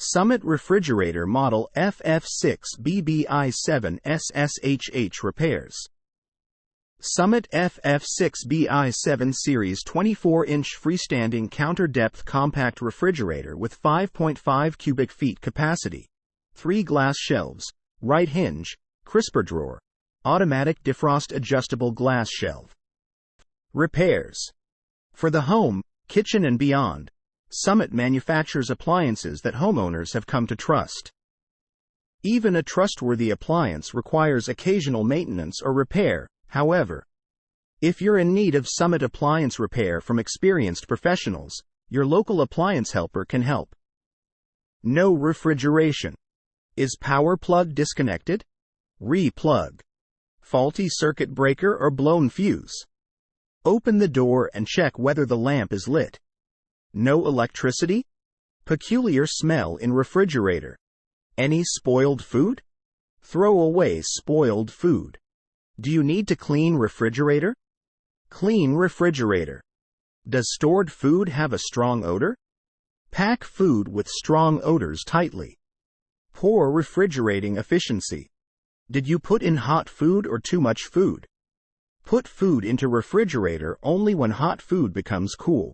Summit Refrigerator Model FF6BBI7SSHH repairs. Summit FF6BBI7 Series 24-inch freestanding counter-depth compact refrigerator with 5.5 cubic feet capacity, 3 glass shelves, right hinge, crisper drawer, automatic defrost adjustable glass shelf. Repairs. For the home, kitchen and beyond, Summit manufactures appliances that homeowners have come to trust. Even a trustworthy appliance requires occasional maintenance or repair, however. If you're in need of Summit appliance repair from experienced professionals, your local appliance helper can help. No refrigeration. Is power plug disconnected? Re-plug. Faulty circuit breaker or blown fuse? Open the door and check whether the lamp is lit. No electricity? Peculiar smell in refrigerator. Any spoiled food? Throw away spoiled food. Do you need to clean refrigerator? Clean refrigerator. Does stored food have a strong odor? Pack food with strong odors tightly. Poor refrigerating efficiency. Did you put in hot food or too much food? Put food into refrigerator only when hot food becomes cool.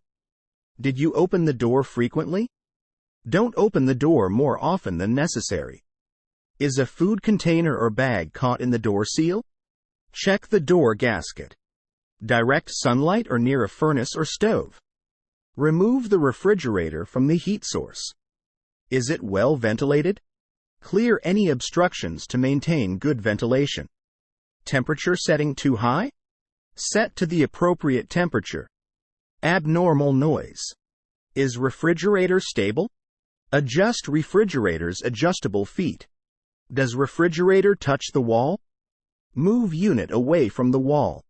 Did you open the door frequently? Don't open the door more often than necessary. Is a food container or bag caught in the door seal? Check the door gasket. Direct sunlight or near a furnace or stove? Remove the refrigerator from the heat source. Is it well ventilated? Clear any obstructions to maintain good ventilation. Temperature setting too high? Set to the appropriate temperature. Abnormal noise. Is refrigerator stable? Adjust refrigerator's adjustable feet. Does refrigerator touch the wall? Move unit away from the wall.